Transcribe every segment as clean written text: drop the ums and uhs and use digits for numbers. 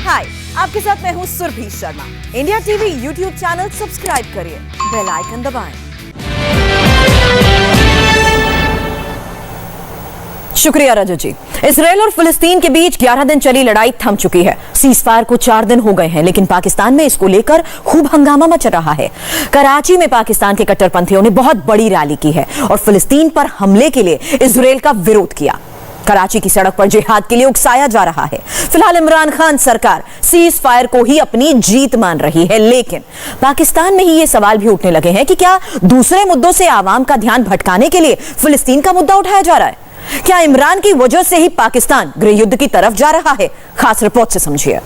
हाय, आपके साथ मैं हूँ Surabhi Sharma. India TV YouTube channel subscribe करिए, बेल आइकन दबाएं। शुक्रिया रजत जी। इसराइल और फिलिस्तीन के बीच 11 दिन चली लड़ाई थम चुकी है। सीजफायर को 4 दिन हो गए हैं, लेकिन पाकिस्तान में इसको लेकर खूब हंगामा मच रहा है। कराची में पाकिस्तान के कट्टरपंथियों ने बहुत बड़ी रैली की है और फिलिस्तीन पर हमले के लिए इसराइल का विरोध किया। कराची की सड़क पर जिहाद के लिए उकसाया जा रहा है। फिलहाल इमरान खान सरकार सीज फायर को ही अपनी जीत मान रही है, लेकिन पाकिस्तान में ही ये सवाल भी उठने लगे हैं कि क्या दूसरे मुद्दों से आवाम का ध्यान भटकाने के लिए फिलिस्तीन का मुद्दा उठाया जा रहा है? क्या इमरान की वजह से ही पाकिस्तान गृह युद्ध की तरफ जा रहा है? खास रिपोर्ट से समझिए।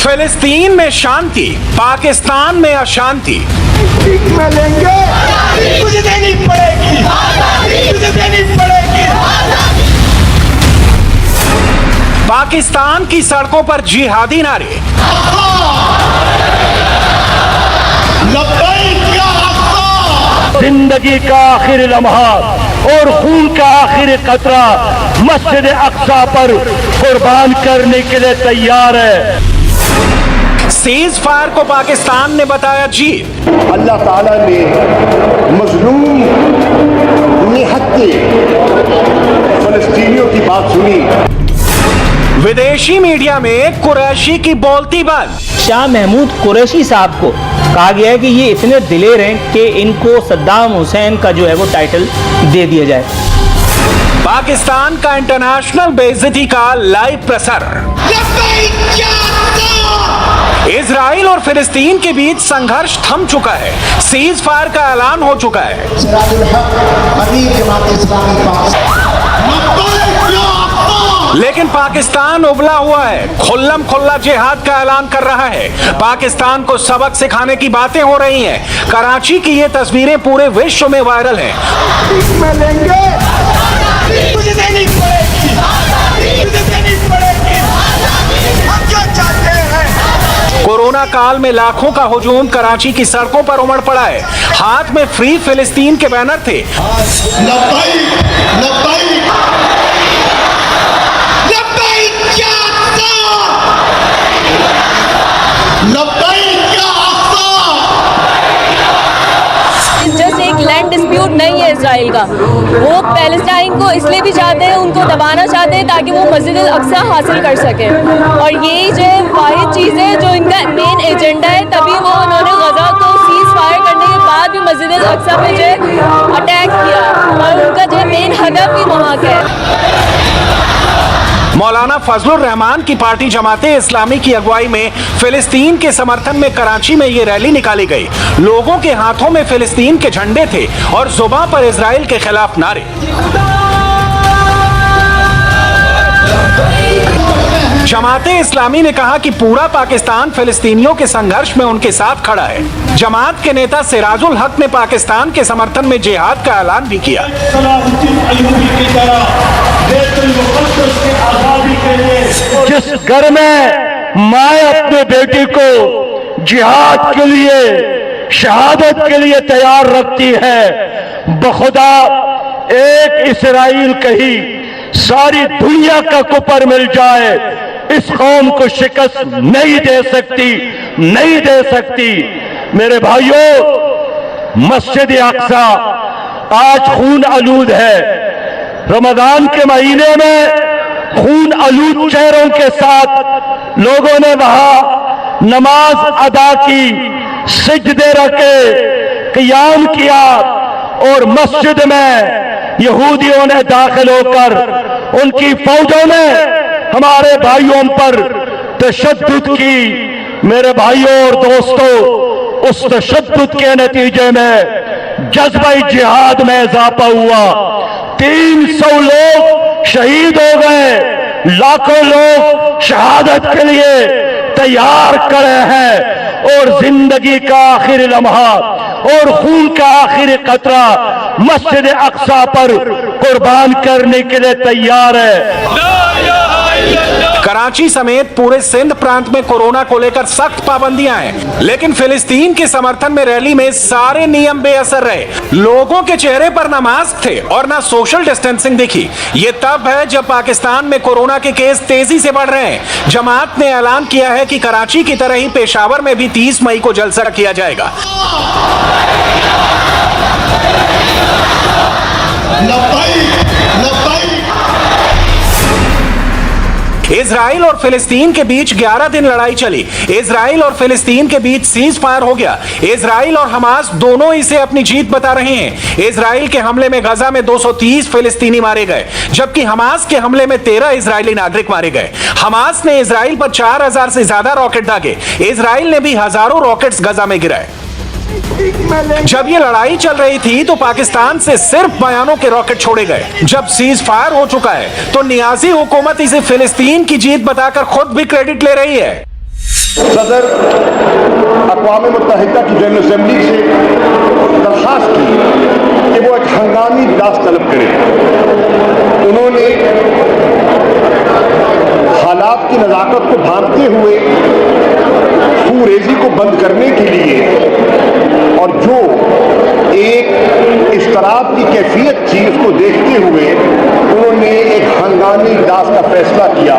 फिलिस्तीन में शांति, पाकिस्तान में अशांति। में लेंगे, तुझे देनी पड़ेगी, तुझे देनी पड़ेगी। पाकिस्तान की सड़कों पर जिहादी नारे। जिंदगी का आखिरी लम्हा और खून का आखिरी कतरा मस्जिद अक्सा पर कुर्बान करने के लिए तैयार है। सीज फायर को पाकिस्तान ने बताया जीत। अल्लाह ताला ने मजलूम निहत्ते फलस्तीनियों की बात सुनी। विदेशी मीडिया में कुरैशी की बोलती बंद। शाह महमूद कुरैशी साहब को कहा गया है कि ये इतने दिलेर हैं कि इनको सद्दाम हुसैन का जो है वो टाइटल दे दिया जाए। पाकिस्तान का इंटरनेशनल बेइज्जती का लाइव प्रसारण। इजराइल और फिलिस्तीन के बीच संघर्ष थम चुका है। सीज फायर का ऐलान हो चुका है। लेकिन पाकिस्तान उबला हुआ है, खुल्लम खुल्ला जिहाद का ऐलान कर रहा है। पाकिस्तान को सबक सिखाने की बातें हो रही हैं। कराची की ये तस्वीरें पूरे विश्व में वायरल हैं। में लेंगे, तुझे देनी पड़ेगी, तुझे देनी पड़ेगी। हम क्या चाहते हैं? कोरोना काल में लाखों का हुजूम कराची की सड़कों पर उमड़ पड़ा है। हाथ में फ्री फिलिस्तीन के बैनर थे। जस्ट एक लैंड डिस्प्यूट नहीं है इसराइल का। वो पैलेस्टाइन को इसलिए भी चाहते हैं, उनको दबाना चाहते हैं ताकि वो मस्जिद अल-अक्सा हासिल कर सके। और यही जो वाहिद चीज़ है जो इनका मेन एजेंडा है, तभी वो उन्होंने गजा को सीज फायर करने के बाद भी मस्जिद अल-अक्सा पे जो है अटैक किया और उनका जो मेन हदफ भी वहाँ का है। मौलाना फजलुर रहमान की पार्टी जमाते इस्लामी की अगुवाई में फिलिस्तीन के समर्थन में कराची में ये रैली निकाली गई। लोगों के हाथों में फिलिस्तीन के झंडे थे और जुबान पर इजराइल के खिलाफ नारे। जमाते इस्लामी ने कहा कि पूरा पाकिस्तान फिलिस्तीनियों के संघर्ष में उनके साथ खड़ा है। जमात के नेता सिराजुल हक ने पाकिस्तान के समर्थन में जिहाद का ऐलान भी किया। जिस घर में माए अपने बेटी को जिहाद के लिए, शहादत के लिए तैयार रखती है, बखुदा एक इसराइल कही सारी दुनिया का कुपर मिल जाए, इस कौम को शिकस्त नहीं दे सकती, नहीं दे सकती। मेरे भाइयों, मस्जिद अक्सा आज खून आलूद है। रमजान के महीने में खून आलूद चेहरों के साथ लोगों ने वहां नमाज अदा की, सिजदे रखे, क़ियाम किया और मस्जिद में यहूदियों ने दाखिल होकर उनकी फौजों ने हमारे भाइयों पर तशद्दुद की। मेरे भाइयों और दोस्तों, उस तशद्दुद के नतीजे में जज्बा जिहाद में इजाफा हुआ। 300 लोग शहीद हो गए, लाखों लोग शहादत के लिए तैयार खड़े हैं और जिंदगी का आखिरी लम्हा और खून का आखिरी कतरा मस्जिद अक्सा पर कुर्बान करने के लिए तैयार है। कराची समेत पूरे सिंध प्रांत में कोरोना को लेकर सख्त पाबंदियां हैं, लेकिन फिलिस्तीन के समर्थन में रैली में सारे नियम बेअसर रहे। लोगों के चेहरे पर न मास्क थे और न सोशल डिस्टेंसिंग दिखी। ये तब है जब पाकिस्तान में कोरोना के केस तेजी से बढ़ रहे हैं। जमात ने ऐलान किया है कि कराची की तरह ही पेशावर में भी 30 मई को जलसा किया जाएगा। इजराइल और फिलिस्तीन के बीच 11 दिन लड़ाई चली। इजराइल और फिलिस्तीन के बीच सीज फायर हो गया। इजराइल और हमास दोनों इसे अपनी जीत बता रहे हैं। इजराइल के हमले में गजा में 230 फिलिस्तीनी मारे गए, जबकि हमास के हमले में 13 इजरायली नागरिक मारे गए। हमास ने इजराइल पर 4000 से ज्यादा रॉकेट दागे। इजराइल ने भी हजारों रॉकेट्स गजा में गिराए। जब ये लड़ाई चल रही थी तो पाकिस्तान से सिर्फ बयानों के रॉकेट छोड़े गए। जब सीज फायर हो चुका है तो नियाजी हुकूमत इसे फिलिस्तीन की जीत बताकर खुद भी क्रेडिट ले रही है। सदर अक़वाम मुत्तहिदा की जनरल असेंबली से दरख्वास्त की कि वो एक हंगामी इजलास तलब करें। उन्होंने हालात की नज़ाकत को भांपते हुए खूरेजी को बंद करने के लिए और जो एक इश्तराक की कैफियत थी उसको देखते हुए उन्होंने एक हंगामी इजलास का फैसला किया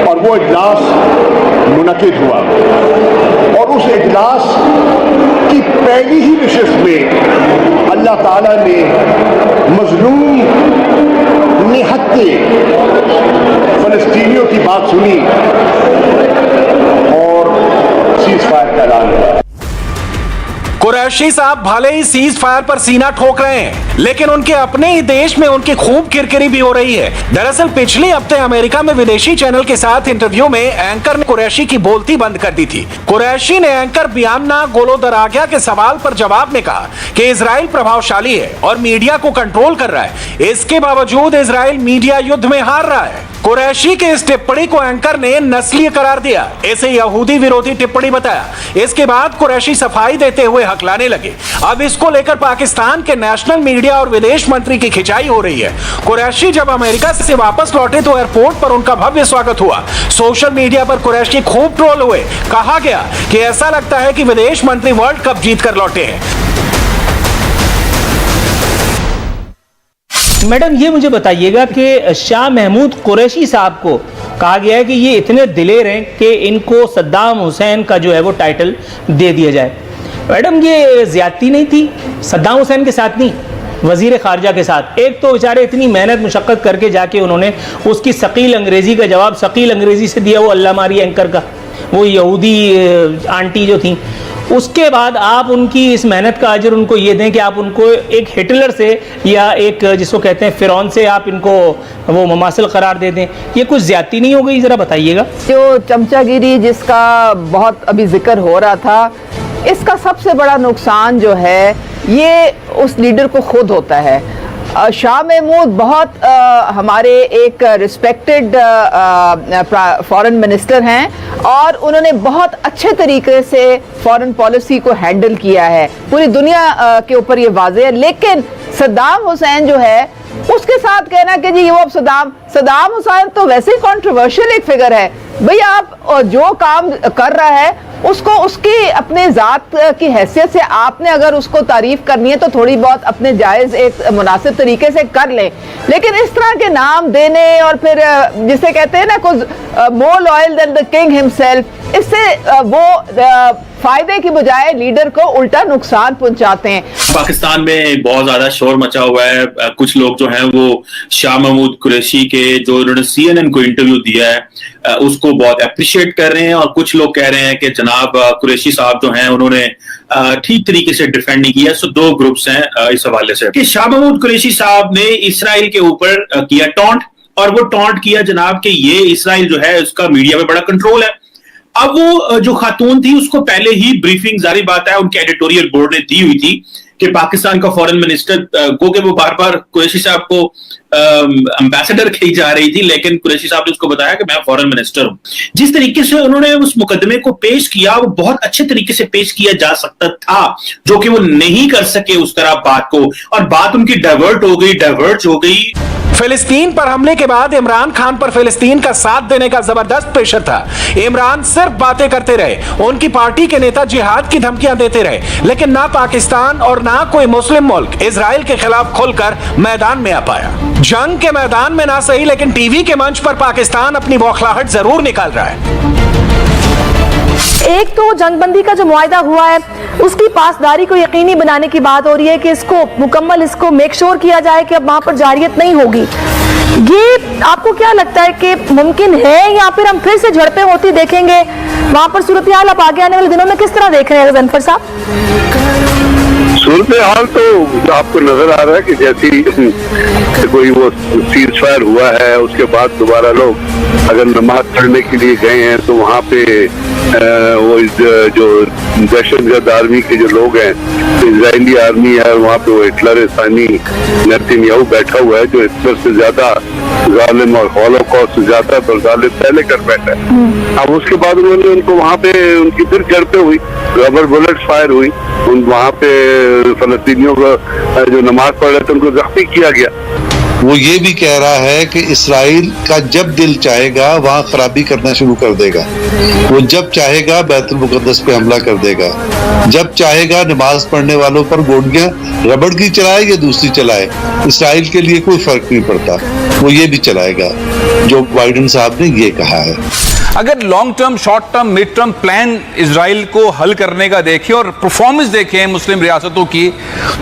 और वो इजलास मुनक़िद हुआ। और उस इजलास की पहली ही नशिस्त में अल्लाह ताला ने मज़लूम निहत्ते फ़लस्तीनियों की बात सुनी और सीज़ फायर का ऐलान हुआ। कुरैशी साहब भले ही सीज फायर पर सीना ठोक रहे हैं, लेकिन उनके अपने ही देश में उनकी खूब किरकिरी भी हो रही है। दरअसल पिछले हफ्ते अमेरिका में विदेशी चैनल के साथ इंटरव्यू में एंकर ने कुरैशी की बोलती बंद कर दी थी। कुरैशी ने एंकर बियाना गोलोदरागिया के सवाल पर जवाब में कहा कि इजराइल प्रभावशाली है और मीडिया को कंट्रोल कर रहा है। इसके बावजूद इजराइल मीडिया युद्ध में हार रहा है। कुरैशी के इस टिप्पणी को एंकर ने नस्लीय करार दिया, इसे यहूदी विरोधी टिप्पणी बताया। इसके बाद कुरैशी सफाई देते हुए हकलाने लगे। अब इसको लेकर पाकिस्तान के नेशनल मीडिया और विदेश मंत्री की खिंचाई हो रही है। कुरैशी जब अमेरिका से वापस लौटे तो एयरपोर्ट पर उनका भव्य स्वागत हुआ। सोशल मीडिया पर कुरैशी खूब ट्रोल हुए। कहा गया कि ऐसा लगता है कि विदेश मंत्री वर्ल्ड कप जीत कर लौटे हैं। मैडम ये मुझे बताइएगा कि शाह महमूद कुरैशी साहब को कहा गया है कि ये इतने दिलेर हैं कि इनको सद्दाम हुसैन का जो है वो टाइटल दे दिया जाए। मैडम ये ज्यादती नहीं थी? सद्दाम हुसैन के साथ नहीं, वजीर खारजा के साथ। एक तो बेचारे इतनी मेहनत मुशक्क़त करके जाके उन्होंने उसकी सकील अंग्रेज़ी का जवाब सकील अंग्रेज़ी से दिया, वो अल्लाह मारी एंकर का, वो यहूदी आंटी जो थी। उसके बाद आप उनकी इस मेहनत का अजर उनको ये दें कि आप उनको एक हिटलर से या एक जिसको कहते हैं फ़िरौन से आप इनको वो मुमासिल करार दे दें। ये कुछ ज़्यादती नहीं हो गई? ज़रा बताइएगा। जो चमचागिरी जिसका बहुत अभी जिक्र हो रहा था, इसका सबसे बड़ा नुकसान जो है ये उस लीडर को खुद होता है। शाह महमूद बहुत हमारे एक रिस्पेक्टेड फॉरेन मिनिस्टर हैं और उन्होंने बहुत अच्छे तरीके से फॉरेन पॉलिसी को हैंडल किया है, पूरी दुनिया के ऊपर ये वाज़ेह है। लेकिन सद्दाम हुसैन जो है उसके साथ कहना कि जी वो अब सद्दाम हुसैन तो वैसे ही कंट्रोवर्शियल एक फिगर है। भाई आप जो काम कर रहा है उसको उसकी अपने ज़ात की हैसियत से आपने अगर उसको तारीफ करनी है तो थोड़ी बहुत अपने जायज़ एक मुनासिब तरीके से कर लें। लेकिन इस तरह के नाम देने और फिर जिसे कहते हैं ना कुछ more loyal than the king himself, इससे वो फायदे की बजाय लीडर को उल्टा नुकसान पहुंचाते हैं। पाकिस्तान में बहुत ज्यादा शोर मचा हुआ है। कुछ लोग जो हैं वो शाह महमूद कुरैशी के जो उन्होंने CNN को इंटरव्यू दिया है उसको बहुत अप्रिशिएट कर रहे हैं और कुछ लोग कह रहे हैं कि जनाब कुरैशी साहब जो हैं उन्होंने ठीक तरीके से डिफेंड नहीं किया। सो दो ग्रुप्स हैं इस हवाले से कि शाह महमूद कुरैशी साहब ने इसराइल के ऊपर किया टॉन्ट, और वो टॉन्ट किया जनाब कि ये इसराइल जो है उसका मीडिया में बड़ा कंट्रोल है। अब वो जो खातून थी उसको पहले ही ब्रीफिंग, जारी बात है उनके एडिटोरियल बोर्ड ने दी हुई थी कि पाकिस्तान का फॉरेन मिनिस्टर को कि वो बार बार कुरैशी साहब को एम्बेसडर कही जा रही थी, लेकिन कुरैशी साहब ने उसको बताया कि मैं फॉरेन मिनिस्टर हूं। जिस तरीके से उन्होंने उस मुकदमे को पेश किया वो बहुत अच्छे तरीके से पेश किया जा सकता था, जो कि वो नहीं कर सके उस तरह बात को, और बात उनकी डाइवर्ट हो गई। फिलिस्तीन पर हमले के बाद इमरान खान पर फिलिस्तीन का साथ देने का जबरदस्त प्रेशर था। इमरान सिर्फ बातें करते रहे, उनकी पार्टी के नेता जिहाद की धमकियां देते रहे, लेकिन ना पाकिस्तान और ना कोई मुस्लिम मुल्क इजराइल के खिलाफ खुलकर मैदान में आ पाया। जंग के मैदान में ना सही, लेकिन टीवी के मंच पर पाकिस्तान अपनी बौखलाहट जरूर निकाल रहा है। एक तो जंगबंदी का जो मुआहदा हुआ है उसकी पासदारी को यकीनी बनाने की बात हो रही है कि इसको मुकम्मल इसको मेक श्योर किया जाए कि अब वहां पर जारियत नहीं होगी। ये आपको क्या लगता है कि मुमकिन है या फिर हम फिर से झड़पें होती देखेंगे वहां पर? सूरत हाल आप आगे आने वाले दिनों में किस तरह देख रहे हैं गजनफर साहब? सूरत हाल तो आपको नजर आ रहा है कि जैसी कोई वो सीज फायर हुआ है, उसके बाद दोबारा लोग अगर नमाज पढ़ने के लिए गए हैं तो वहाँ पे वो जो दहशतगर्द आर्मी के जो लोग हैं, इजरायली आर्मी है, वहाँ पे वो हिटलर सानी नेतन्याहू बैठा हुआ है, जो हिटलर से ज्यादा जालिम और हॉलोकॉस्ट से ज्यादा तो जालिम पहले कर बैठा है। अब उसके बाद उन्होंने उनको वहाँ पे उनकी फिर झड़पें हुई, रबर बुलेट फायर हुई, वहाँ पे फलस्तीनियों का जो नमाज पढ़ रहे थे उनको जख्मी किया गया। वो ये भी कह रहा है कि इसराइल का जब दिल चाहेगा वहाँ खराबी करना शुरू कर देगा। वो जब चाहेगा बैतुल मुकद्दस पे हमला कर देगा, जब चाहेगा नमाज पढ़ने वालों पर गोलियां रबड़ की चलाए या दूसरी चलाए, इसराइल के लिए कोई फर्क नहीं पड़ता, वो ये भी चलाएगा। जो बाइडेन साहब ने ये कहा है। अगर long term, short term, mid term plan Israel को हल करने का देखें और परफॉर्मेंस देखें मुस्लिम रियासतों की,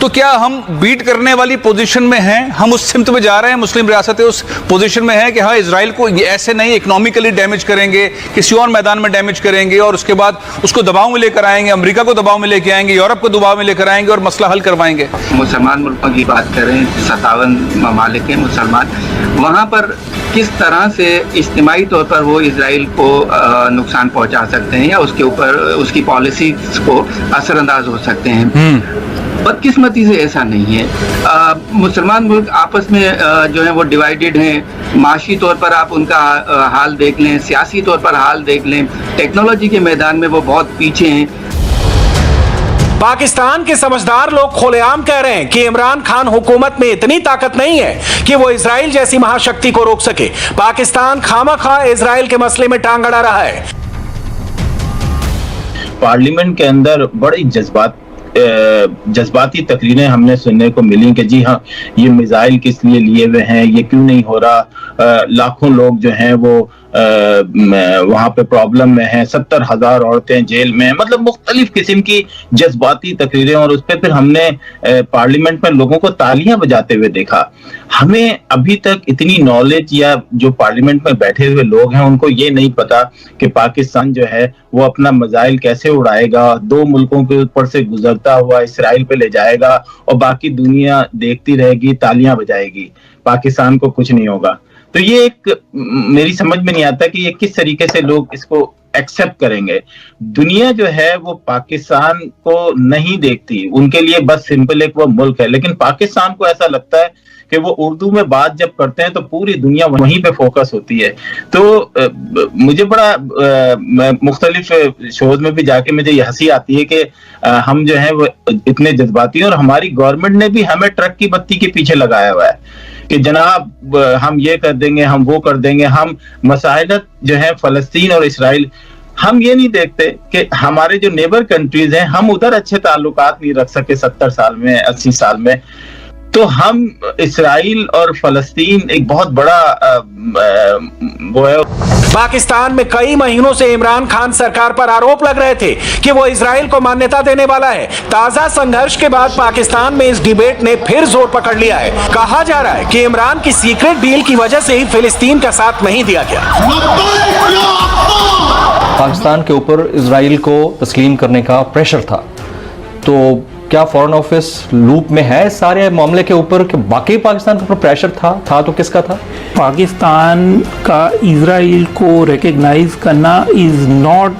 तो क्या हम बीट करने वाली पोजीशन में हैं? हम उस सिमत में जा रहे हैं, मुस्लिम रियासतें उस पोजीशन में हैं कि हाँ इजराइल को ऐसे नहीं इकोनॉमिकली डैमेज करेंगे, किसी और मैदान में डैमेज करेंगे और उसके बाद उसको दबाव में लेकर आएंगे, अमेरिका को दबाव में लेकर आएंगे, यूरोप को दबाव में लेकर आएंगे और मसला हल करवाएंगे। मुसलमान मुल्कों की बात करें, 57 ममालिक हैं मुसलमान, वहाँ पर किस तरह से इज्तिमाई तौर पर वो इजराइल को नुकसान पहुंचा सकते हैं या उसके ऊपर उसकी पॉलिसीज को असरअंदाज हो सकते हैं। बदकिस्मती से ऐसा नहीं है। मुसलमान मुल्क आपस में जो है वो डिवाइडेड हैं। माशी तौर पर आप उनका हाल देख लें, सियासी तौर पर हाल देख लें, टेक्नोलॉजी के मैदान में वो बहुत पीछे हैं। पाकिस्तान के समझदार लोग खुलेआम कह रहे हैं कि इमरान खान हुकूमत में इतनी ताकत नहीं है कि वो इजराइल जैसी महाशक्ति को रोक सके। पाकिस्तान खामखा इजराइल के मसले में टांग अड़ा रहा है। पार्लियामेंट के अंदर बड़ी जज्बाती तकरीरें हमने सुनने को मिली कि जी हाँ ये मिसाइल किस लिए लिए हुए हैं, ये क्यों नहीं हो रहा, लाखों लोग जो हैं वो वहां पे प्रॉब्लम में हैं, 70,000 औरतें जेल में, मतलब मुख्तलिफ किस्म की जज्बाती तकरीरें। और उस पर फिर हमने पार्लियामेंट में लोगों को तालियां बजाते हुए देखा। हमें अभी तक इतनी नॉलेज या जो पार्लियामेंट में बैठे हुए लोग हैं उनको ये नहीं पता कि पाकिस्तान जो है वो अपना मिसाइल कैसे उड़ाएगा, 2 मुल्कों के ऊपर से गुजरता हुआ इसराइल पे ले जाएगा और बाकी दुनिया देखती रहेगी, तालियां बजाएगी, पाकिस्तान को कुछ नहीं होगा। तो ये एक मेरी समझ में नहीं आता कि ये किस तरीके से लोग इसको एक्सेप्ट करेंगे। दुनिया जो है वो पाकिस्तान को नहीं देखती, उनके लिए बस सिंपल एक वो मुल्क है, लेकिन पाकिस्तान को ऐसा लगता है कि वो उर्दू में बात जब करते हैं तो पूरी दुनिया वहीं पे फोकस होती है। तो मुझे बड़ा मुख्तलिफ शोज में भी जाके मुझे ये हंसी आती है कि हम जो है वो इतने जज्बाती हैं और हमारी गवर्नमेंट ने भी हमें ट्रक की बत्ती के पीछे लगाया हुआ है कि जनाब हम ये कर देंगे, हम वो कर देंगे। हम मसाइलत जो है फलस्तीन और इसराइल, हम ये नहीं देखते कि हमारे जो नेबर कंट्रीज हैं हम उधर अच्छे ताल्लुकात नहीं रख सके 70 साल में, 80 साल में। तो हम इसराइल और फलस्तीन एक बहुत बड़ा वो है। पाकिस्तान में कई महीनों से इमरान खान सरकार पर आरोप लग रहे थे कि वो इजराइल को मान्यता देने वाला है। ताजा संघर्ष के बाद पाकिस्तान में इस डिबेट ने फिर जोर पकड़ लिया है। कहा जा रहा है कि इमरान की सीक्रेट डील की वजह से ही फिलिस्तीन का साथ नहीं दिया गया। पाकिस्तान के ऊपर इजराइल को तस्लीम करने का प्रेशर था, तो क्या फॉरेन ऑफिस लूप में है सारे मामले के ऊपर कि बाकी पाकिस्तान के ऊपर प्रेशर था तो किसका था? पाकिस्तान का इजराइल को रिकग्नाइज करना is not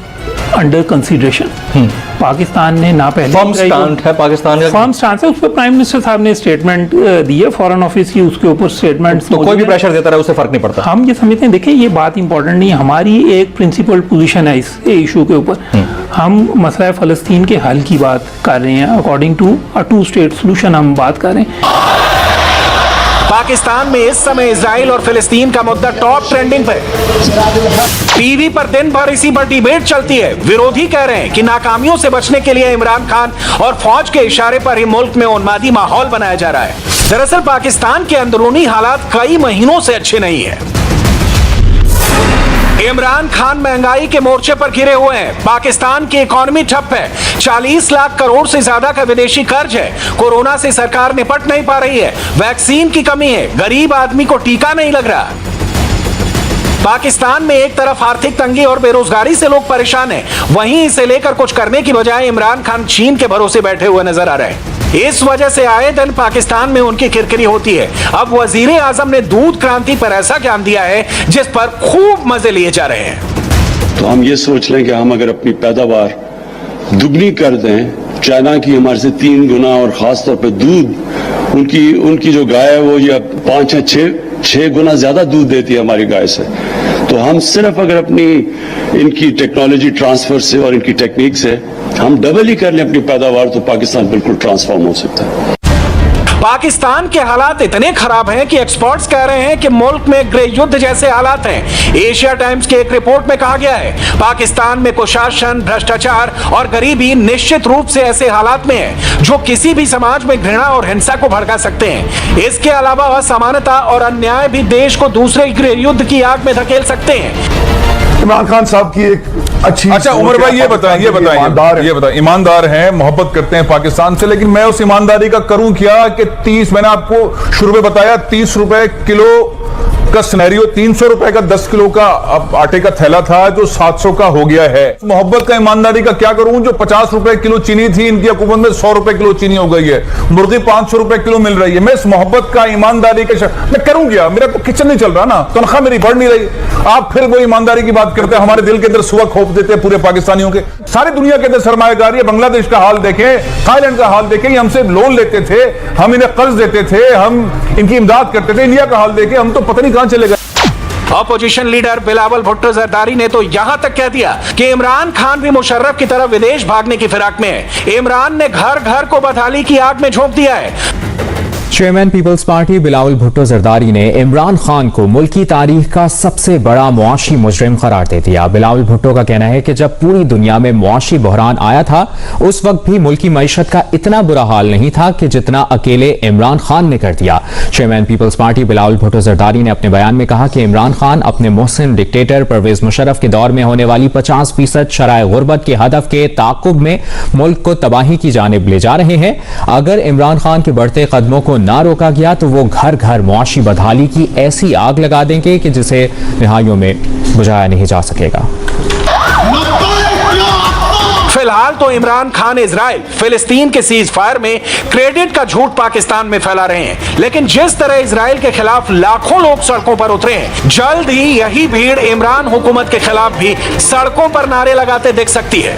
under consideration. Pakistan ने ना पहले फर्म स्टैंड है पाकिस्तान का, फर्म स्टैंड है, उस पर प्राइम मिनिस्टर साहब ने स्टेटमेंट दी है फॉरेन ऑफिस की, उसके ऊपर स्टेटमेंट। तो कोई भी प्रेशर देता रहे उससे फर्क नहीं पड़ता। हम ये समझते हैं, देखिए ये बात इंपॉर्टेंट नहीं है, हमारी एक प्रिंसिपल पोजीशन है इस इशू के ऊपर। हम मसला फ़लस्तीन के हल की बात कर रहे हैं, according to a 2 state solution हम बात कर रहे हैं। पाकिस्तान में इस समय इजराइल और फिलिस्तीन का मुद्दा टॉप ट्रेंडिंग पे। टीवी पर दिन भर इसी पर डिबेट चलती है। विरोधी कह रहे हैं कि नाकामियों से बचने के लिए इमरान खान और फौज के इशारे पर ही मुल्क में उन्मादी माहौल बनाया जा रहा है। दरअसल पाकिस्तान के अंदरूनी हालात कई महीनों से अच्छे नहीं है। इमरान खान महंगाई के मोर्चे पर घिरे हुए हैं। पाकिस्तान की इकॉनमी ठप है। 40 लाख करोड़ से ज्यादा का विदेशी कर्ज है। कोरोना से सरकार निपट नहीं पा रही है। वैक्सीन की कमी है। गरीब आदमी को टीका नहीं लग रहा। पाकिस्तान में एक तरफ आर्थिक तंगी और बेरोजगारी से लोग परेशान हैं, वहीं इसे लेकर कुछ करने की बजाय इमरान खान चीन के भरोसे बैठे हुए नजर आ रहे हैं। इस वजह से आए दिन पाकिस्तान में उनकी किरकिरी होती है। अब वजीर आजम ने दूध क्रांति पर ऐसा ज्ञान दिया है जिस पर खूब मजे लिए जा रहे हैं। तो हम ये सोच लें कि हम अगर अपनी पैदावार दुगनी कर दें, चाइना की हमारे से 3 गुना, और खासतौर पर दूध उनकी जो गाय है वो या 5 या 6 गुना ज्यादा दूध देती है हमारी गाय से। तो हम सिर्फ अगर अपनी इनकी टेक्नोलॉजी ट्रांसफर से और इनकी टेक्निक से हम डबल ही कर लें अपनी पैदावार, तो पाकिस्तान बिल्कुल ट्रांसफॉर्म हो सकता है। पाकिस्तान के हालात इतने खराब हैं कि एक्सपर्ट्स कह रहे हैं कि मुल्क में गृह युद्ध जैसे हालात हैं। एशिया टाइम्स की एक रिपोर्ट में कहा गया है पाकिस्तान में कुशासन, भ्रष्टाचार और गरीबी निश्चित रूप से ऐसे हालात में है जो किसी भी समाज में घृणा और हिंसा को भड़का सकते हैं। इसके अलावा असमानता और अन्याय भी देश को दूसरे गृह युद्ध की आग में धकेल सकते हैं। इमरान खान साहब की एक अच्छी, अच्छा उमर भाई ये बताएं, ईमानदार हैं, मोहब्बत करते हैं पाकिस्तान से, लेकिन मैं उस ईमानदारी का करूं क्या कि 30, मैंने आपको शुरू में बताया 30 रुपए किलो का सिनेरियो, 300 रुपए का 10 किलो का आटे का थैला था जो 700 का हो गया है। मोहब्बत का, ईमानदारी का क्या करूं? जो 50 रुपए किलो चीनी थी, इनकी हुकूमत में 100 रुपए किलो चीनी हो गई है। मुर्गी 500 रुपए किलो मिल रही है। मैं इस मोहब्बत का, ईमानदारी का मैं करूं क्या? मेरा तो किचन नहीं चल रहा ना, तनख्वाह मेरी बढ़ नहीं रही। आप फिर वो ईमानदारी की बात करते हैं, हमारे दिल के अंदर सुबह खोप देते हैं पूरे पाकिस्तानियों के। सारी दुनिया के अंदर सरमायाकारी है। बांग्लादेश का हाल देखें, थाईलैंड का हाल देखें, हमसे लोन लेते थे, हम इन्हें कर्ज देते थे, हम इनकी इमदाद करते थे। इंडिया का हाल देखें, हम तो पता नहीं कहां चले गए। अपोजिशन लीडर बिलावल भुट्टो जरदारी ने तो यहां तक कह दिया कि इमरान खान भी मुशर्रफ की तरफ विदेश भागने की फिराक में है। इमरान ने घर घर को बदहाली की आग में झोंक दिया है। चेयरमैन पीपल्स पार्टी बिलावल भुट्टो जरदारी ने इमरान खान को मुल्की तारीख का सबसे बड़ा मुआशी मुजरिम करार दे दिया। बिलावल भुट्टो का कहना है कि जब पूरी दुनिया में मुआशी बहरान आया था उस वक्त भी मुल्की मईशत का इतना बुरा हाल नहीं था कि जितना अकेले इमरान खान ने कर दिया। चेयरमैन पीपल्स पार्टी बिलावल भुट्टो जरदारी ने अपने बयान में कहा कि इमरान खान अपने मुहसिन डिक्टेटर परवेज मुशर्रफ के दौर में होने वाली 50% शराय गुर्बत के हदफ के ताक़ुब में मुल्क को तबाही की जानिब ले जा रहे हैं। अगर इमरान खान के बढ़ते कदमों को ना रोका गया तो वो घर घर मुआशी बदहाली की ऐसी आग लगा देंगे कि जिसे रिहाइयों में बुझाया नहीं जा सकेगा। फिलहाल तो इमरान खान इजराइल फिलिस्तीन के सीज फायर में क्रेडिट का झूठ पाकिस्तान में फैला रहे हैं, लेकिन जिस तरह इजराइल के खिलाफ लाखों लोग सड़कों पर उतरे हैं, जल्द ही यही भीड़ इमरान हुकूमत के खिलाफ भी सड़कों पर नारे लगाते दिख सकती है।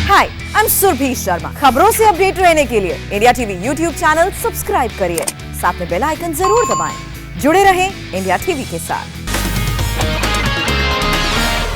हाय, आई एम सुरभि शर्मा। खबरों से अपडेट रहने के लिए India TV YouTube channel subscribe करिए, साथ में बेल आइकन जरूर दबाएं। जुड़े रहें इंडिया टीवी के साथ।